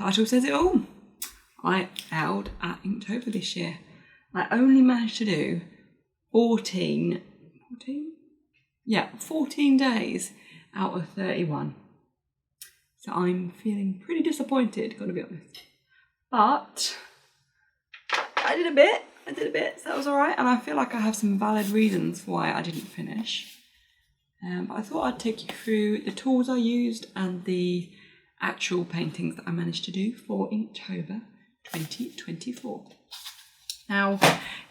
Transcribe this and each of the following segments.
title says it all. I failed at Inktober this year. I only managed to do 14 days out of 31. So I'm feeling pretty disappointed, gotta be honest. But I did a bit, so that was all right. And I feel like I have some valid reasons why I didn't finish. But I thought I'd take you through the tools I used and the actual paintings that I managed to do for Inktober 2024. Now,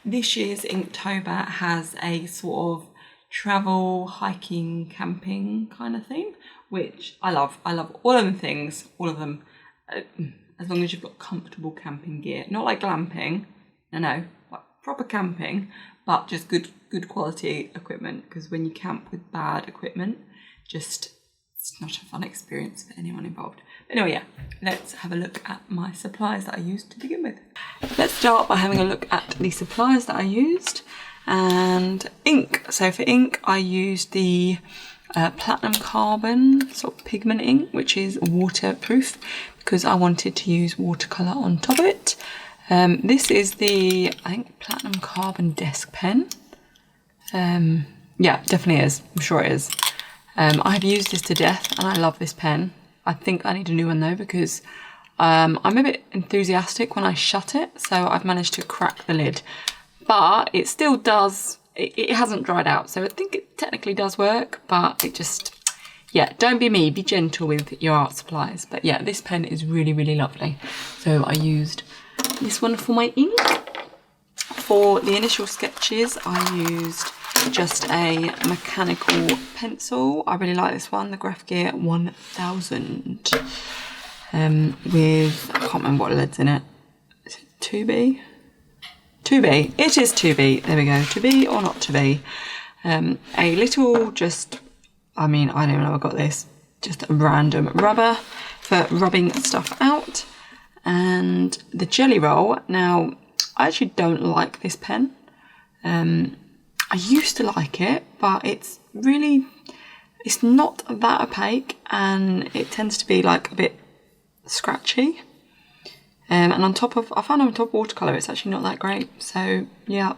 this year's Inktober has a sort of travel, hiking, camping kind of theme, which I love. I love all of them things, all of them, as long as you've got comfortable camping gear. Not like glamping, no, like proper camping, but just good quality equipment, because when you camp with bad equipment, it's not a fun experience for anyone involved. But anyway, yeah, let's have a look at my supplies that I used to begin with. Let's start by having a look at the supplies that I used and ink. So for ink, I used the platinum carbon sort of pigment ink, which is waterproof, because I wanted to use watercolour on top of it. This is the, I think, platinum carbon desk pen. Yeah, definitely is. I'm sure it is. I've used this to death and I love this pen. I think I need a new one though, because I'm a bit enthusiastic when I shut it, so I've managed to crack the lid. But it still does, it hasn't dried out, so I think it technically does work, but it just, yeah, don't be me, be gentle with your art supplies. But yeah, this pen is really, really lovely. So I used this one for my ink. For the initial sketches, I used just a mechanical pencil. I really like this one, the Graph Gear 1000, with, I can't remember what lead's in it. Is it 2B? 2B, it is 2B, there we go, to be or not to be. A little, just, I mean, I don't know, I got this, just a random rubber for rubbing stuff out. And the jelly roll, now, I actually don't like this pen. I used to like it, but it's not that opaque, and it tends to be like a bit scratchy. And I found on top of watercolour, it's actually not that great. So yeah,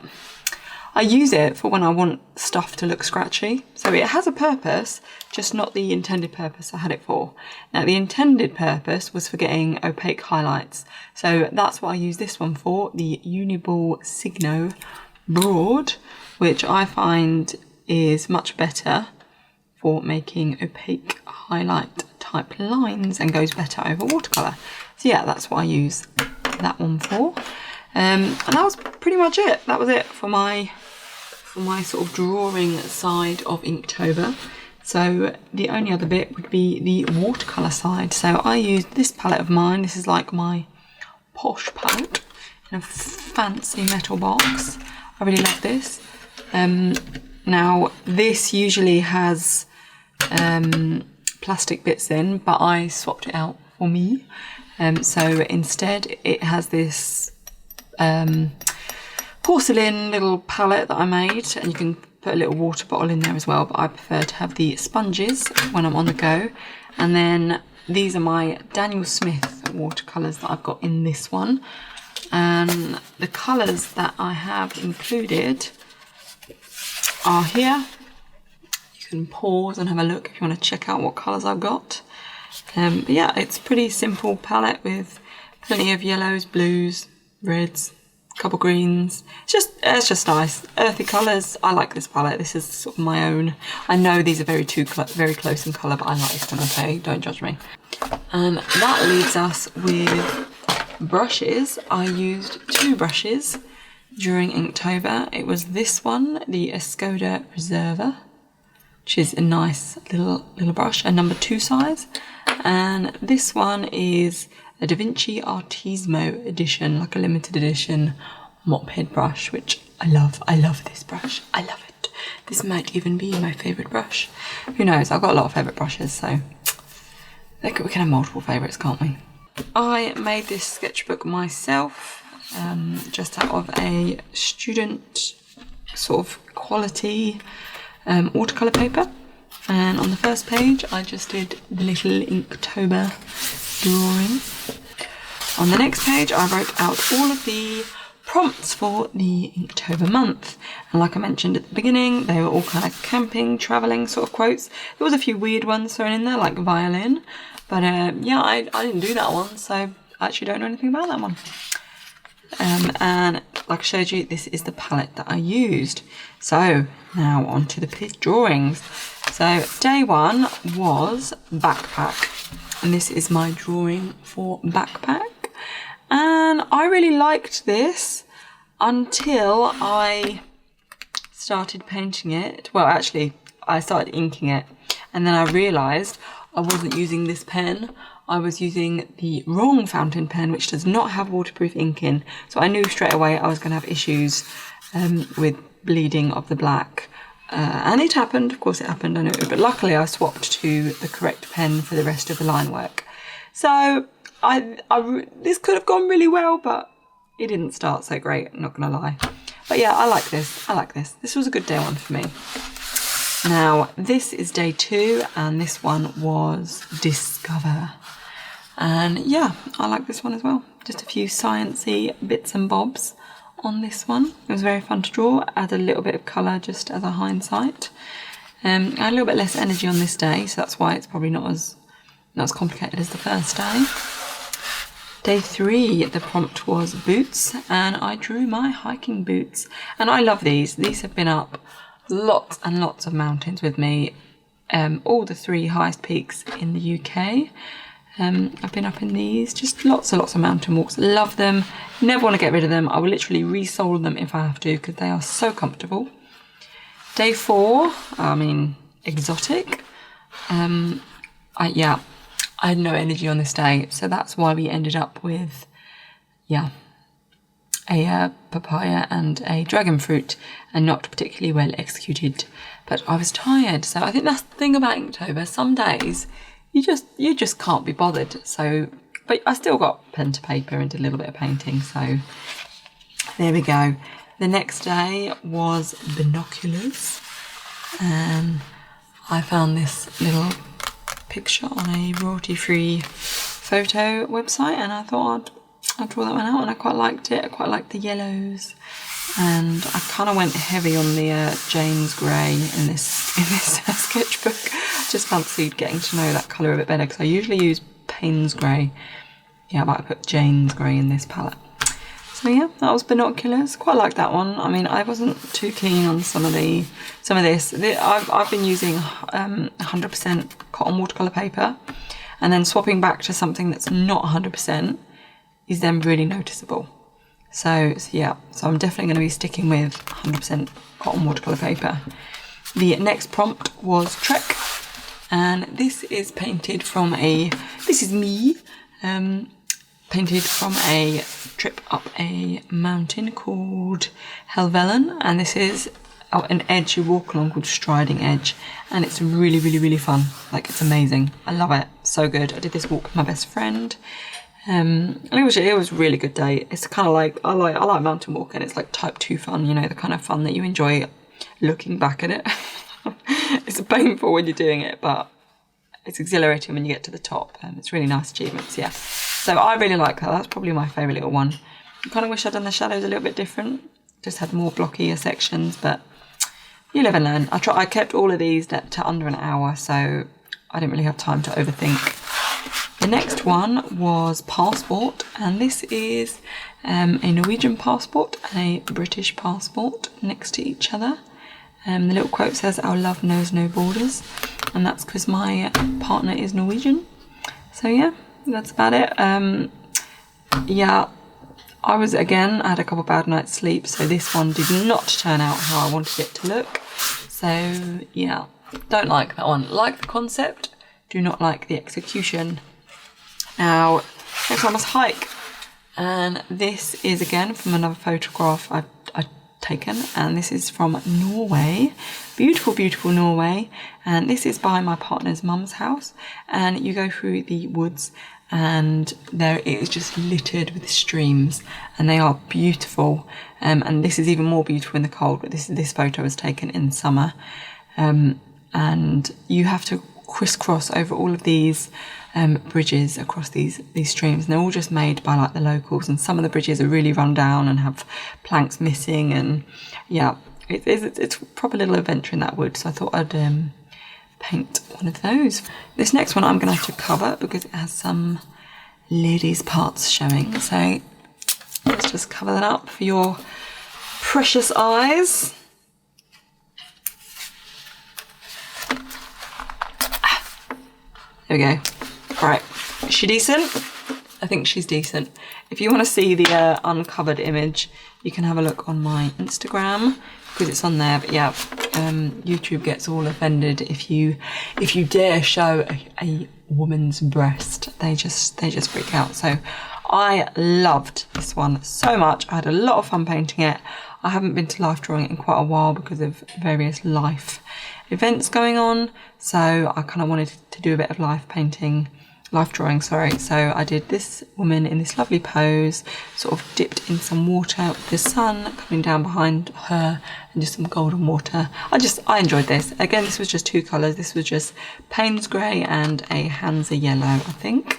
I use it for when I want stuff to look scratchy. So it has a purpose, just not the intended purpose I had it for. Now the intended purpose was for getting opaque highlights. So that's what I use this one for, the Uniball Signo Broad, which I find is much better for making opaque highlight type lines and goes better over watercolour. So yeah, that's what I use that one for. And that was pretty much it. That was it for my sort of drawing side of Inktober. So the only other bit would be the watercolour side. So I used this palette of mine. This is like my posh palette in a fancy metal box. I really love this. Now this usually has plastic bits in, but I swapped it out for me. So instead it has this porcelain little palette that I made, and you can put a little water bottle in there as well, but I prefer to have the sponges when I'm on the go. And then these are my Daniel Smith watercolours that I've got in this one. And the colours that I have included are here. You can pause and have a look if you want to check out what colours I've got. But yeah, it's a pretty simple palette with plenty of yellows, blues, reds, a couple greens. It's just nice. Earthy colours. I like this palette. This is sort of my own. I know these are very close in colour, but I like this one, okay? Don't judge me. And that leaves us with brushes. I used 2 brushes during Inktober. It was this one, the Escoda Preserver, which is a nice little brush, a number 2 size. And this one is a Da Vinci Artismo edition, like a limited edition mop head brush, which I love. I love this brush. I love it. This might even be my favourite brush. Who knows? I've got a lot of favourite brushes, so we can have multiple favourites, can't we? I made this sketchbook myself, just out of a student sort of quality watercolour paper. And on the first page, I just did the little Inktober drawing. On the next page, I wrote out all of the prompts for the Inktober month. And like I mentioned at the beginning, they were all kind of camping, travelling sort of quotes. There was a few weird ones thrown in there, like violin. But yeah, I didn't do that one, so I actually don't know anything about that one. And like I showed you, this is the palette that I used. So now on to the drawings. So day one was backpack. And this is my drawing for backpack. And I really liked this until I started painting it. Well, actually, I started inking it. And then I realised I wasn't using this pen. I was using the wrong fountain pen, which does not have waterproof ink in. So I knew straight away I was going to have issues with bleeding of the black. And it happened, of course it happened, I knew it, but luckily I swapped to the correct pen for the rest of the line work. So this could have gone really well, but it didn't start so great, I'm not gonna lie. But yeah, I like this. This was a good day one for me. Now, this is day two, and this one was Discover. And yeah, I like this one as well. Just a few sciencey bits and bobs on this one. It was very fun to draw. Add a little bit of colour just as a hindsight. I had a little bit less energy on this day, so that's why it's probably not as complicated as the first day. Day three, the prompt was boots, and I drew my hiking boots. And I love these. These have been up lots and lots of mountains with me. All the 3 highest peaks in the UK. I've been up in these, just lots and lots of mountain walks. Love them, never want to get rid of them. I will literally resole them if I have to, because they are so comfortable. Day 4, I mean, exotic. Yeah, I had no energy on this day, so that's why we ended up with, yeah, a papaya and a dragon fruit, and not particularly well executed. But I was tired, so I think that's the thing about Inktober. Some days you just can't be bothered. So, but I still got pen to paper and did a little bit of painting. So there we go. The next day was binoculars, and I found this little picture on a royalty-free photo website, and I thought I'd draw that one out, and I quite liked it. I quite liked the yellows, and I kind of went heavy on the Jane's grey in this sketchbook. Just fancied getting to know that colour a bit better, because I usually use Payne's grey. Yeah, but I put Jane's grey in this palette. So yeah, that was binoculars. Quite like that one. I mean, I wasn't too keen on some of this. I've been using 100% cotton watercolour paper, and then swapping back to something that's not 100% is then really noticeable. So yeah, so I'm definitely going to be sticking with 100% cotton watercolour paper. The next prompt was Trek, and this is painted from this is me, painted from a trip up a mountain called Helvellyn, and this is an edge you walk along called Striding Edge, and it's really, really, really fun. Like, it's amazing. I love it. So good. I did this walk with my best friend. And it was a really good day. It's kind of like, I like mountain walking. It's like type 2 fun, you know, the kind of fun that you enjoy looking back at it. It's painful when you're doing it, but it's exhilarating when you get to the top, and it's really nice achievements, yeah. So I really like that. That's probably my favourite little one. I kind of wish I'd done the shadows a little bit different. Just had more blockier sections, but you live and learn. I kept all of these to under an hour, so I didn't really have time to overthink. The next one was passport, and this is a Norwegian passport and a British passport next to each other. The little quote says, "Our love knows no borders," and that's because my partner is Norwegian. So yeah, that's about it. Yeah, I had a couple bad nights sleep, so this one did not turn out how I wanted it to look. So yeah, don't like that one. Like the concept, do not like the execution. Now, next one was hike, and this is again from another photograph I've taken, and this is from Norway. Beautiful, beautiful Norway, and this is by my partner's mum's house, and you go through the woods, and there it is just littered with streams, and they are beautiful, and this is even more beautiful in the cold, but this photo was taken in summer, and you have to crisscross over all of these bridges across these streams, and they're all just made by like the locals, and some of the bridges are really run down and have planks missing, and yeah, it's a proper little adventure in that wood. So I thought I'd paint one of those. This next one I'm going to have to cover because it has some ladies' parts showing, so let's just cover that up for your precious eyes. There we go. Right, is she decent? I think she's decent. If you want to see the uncovered image, you can have a look on my Instagram because it's on there. But yeah, YouTube gets all offended if you dare show a woman's breast. They just freak out. So I loved this one so much. I had a lot of fun painting it. I haven't been to life drawing it in quite a while because of various life events going on. So I kind of wanted to do a bit of life drawing, sorry. So I did this woman in this lovely pose, sort of dipped in some water with the sun coming down behind her and just some golden water. I enjoyed this. Again, this was just 2 colours. This was just Payne's Grey and a Hansa Yellow, I think.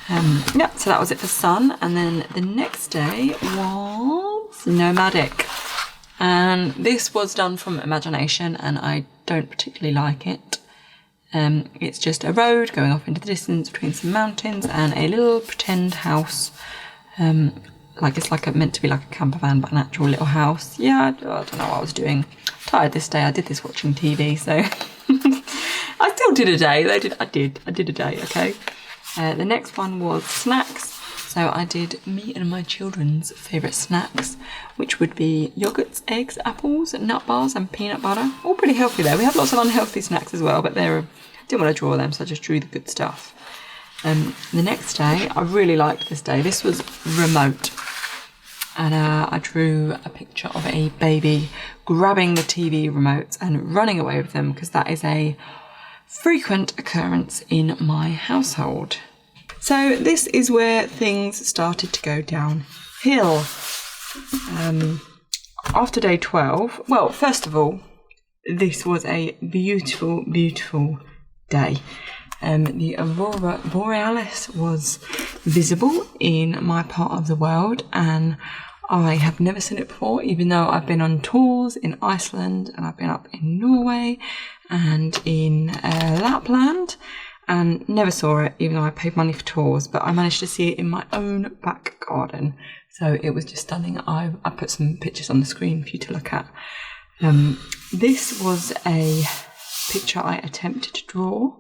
Yeah, so that was it for sun. And then the next day was Nomadic. And this was done from imagination, and I don't particularly like it. It's just a road going off into the distance between some mountains and a little pretend house. Like it's like meant to be like a camper van, but an actual little house. Yeah, I don't know what I was doing. Tired this day. I did this watching TV, so I still did a day. I did a day. Okay. The next one was snacks. So I did me and my children's favourite snacks, which would be yogurts, eggs, apples, nut bars and peanut butter. All pretty healthy there. We have lots of unhealthy snacks as well, but didn't want to draw them, so I just drew the good stuff. The next day, I really liked this day. This was remote. And I drew a picture of a baby grabbing the TV remotes and running away with them, because that is a frequent occurrence in my household. So this is where things started to go downhill. After day 12, well, first of all, this was a beautiful, beautiful day. The Aurora Borealis was visible in my part of the world, and I have never seen it before, even though I've been on tours in Iceland, and I've been up in Norway and in Lapland, and never saw it, even though I paid money for tours. But I managed to see it in my own back garden, so it was just stunning. I put some pictures on the screen for you to look at. This was a picture I attempted to draw,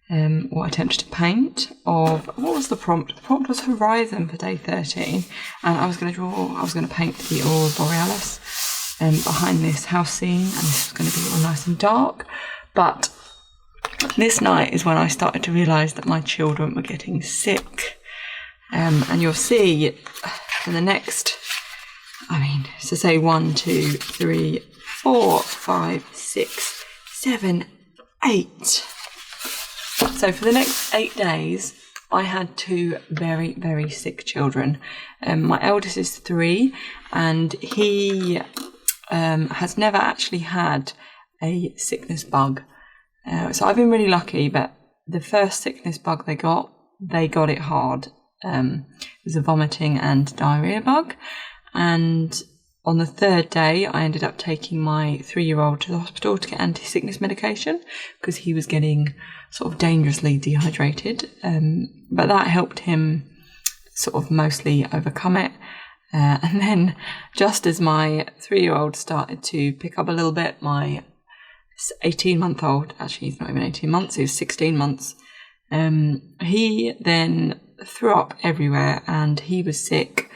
or attempted to paint, of, what was the prompt? The prompt was horizon for day 13, and I was going to paint the Aurora Borealis behind this house scene, and this was going to be all nice and dark. But this night is when I started to realise that my children were getting sick. And you'll see in the next, so say 1, 2, 3, 4, 5, 6, 7, 8. So for the next 8 days, I had 2 very, very sick children. My eldest is 3, and he has never actually had a sickness bug. So I've been really lucky, but the first sickness bug they got it hard. It was a vomiting and diarrhea bug. And on the 3rd day, I ended up taking my 3-year-old to the hospital to get anti-sickness medication because he was getting sort of dangerously dehydrated. But that helped him sort of mostly overcome it. And then just as my 3-year-old started to pick up a little bit, my 18-month-old, actually he's not even 18 months, he was 16 months, he then threw up everywhere, and he was sick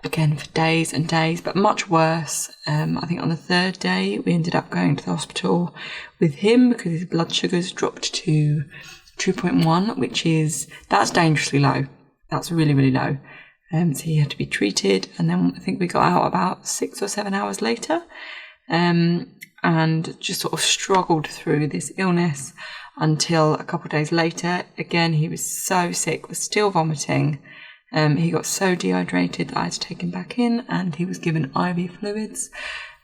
again for days and days, but much worse. I think on the 3rd day we ended up going to the hospital with him because his blood sugars dropped to 2.1, that's dangerously low. That's really, really low. So he had to be treated, and then I think we got out about 6 or 7 hours later. And just sort of struggled through this illness until a couple of days later. Again, he was so sick, was still vomiting. He got so dehydrated that I had to take him back in, and he was given IV fluids.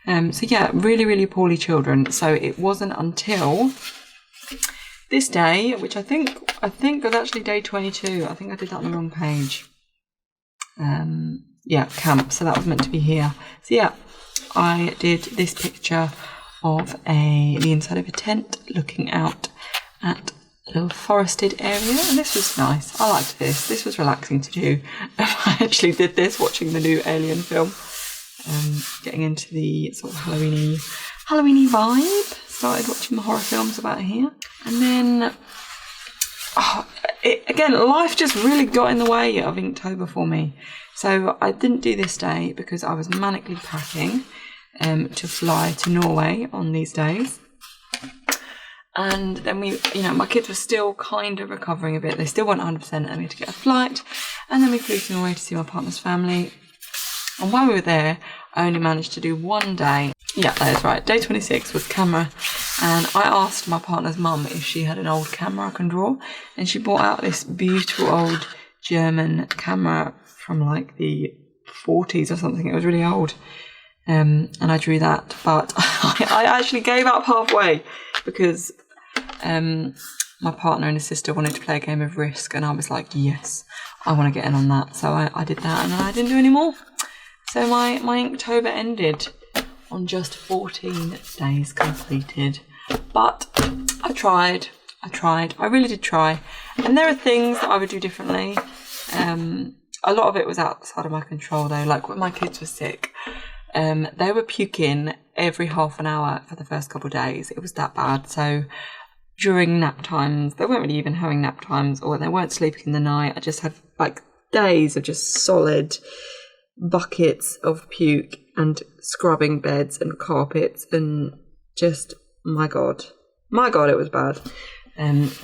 So yeah, really, really poorly children. So it wasn't until this day, which I think was actually day 22. I think I did that on the wrong page. Yeah, camp, so that was meant to be here. So yeah, I did this picture of the inside of a tent looking out at a little forested area, and this was nice. I liked this. This was relaxing to do. I actually did this watching the new Alien film, getting into the sort of Halloweeny vibe. Started watching the horror films about here, and then again, life just really got in the way of Inktober for me. So I didn't do this day because I was manically packing to fly to Norway on these days. And then my kids were still kind of recovering a bit. They still weren't 100%, and we had to get a flight. And then we flew to Norway to see my partner's family. And while we were there, I only managed to do one day. Yeah, that is right. Day 26 was camera. And I asked my partner's mum if she had an old camera I can draw. And she brought out this beautiful old German camera from like the 40s or something. It was really old. And I drew that. But I actually gave up halfway because my partner and his sister wanted to play a game of Risk. And I was like, yes, I want to get in on that. So I did that, and then I didn't do any more. So my Inktober ended on just 14 days completed. But I tried. I really did try. And there are things that I would do differently. A lot of it was outside of my control though. Like when my kids were sick, they were puking every half an hour for the first couple of days. It was that bad. So during nap times, they weren't really even having nap times, or they weren't sleeping in the night. I just had like days of just solid buckets of puke and scrubbing beds and carpets, and just my god, it was bad.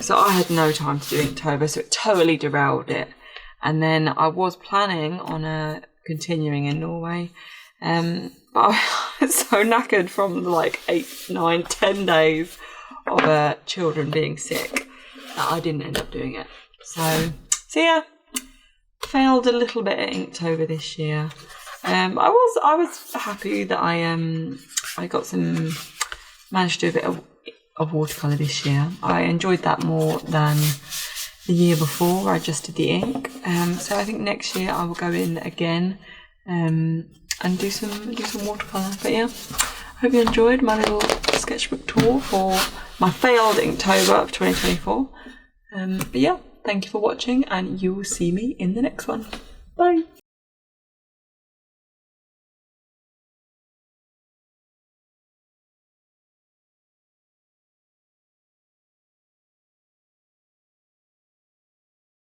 So I had no time to do Inktober, so it totally derailed it. And then I was planning on continuing in Norway, but I was so knackered from like 8, 9, 10 days of children being sick that I didn't end up doing it. So yeah, failed a little bit at Inktober this year. I was happy that I got managed to do a bit of watercolour this year. I enjoyed that more than the year before where I just did the ink. So I think next year I will go in again and do some watercolour. But yeah, I hope you enjoyed my little sketchbook tour for my failed Inktober of 2024. But yeah, thank you for watching, and you will see me in the next one. Bye.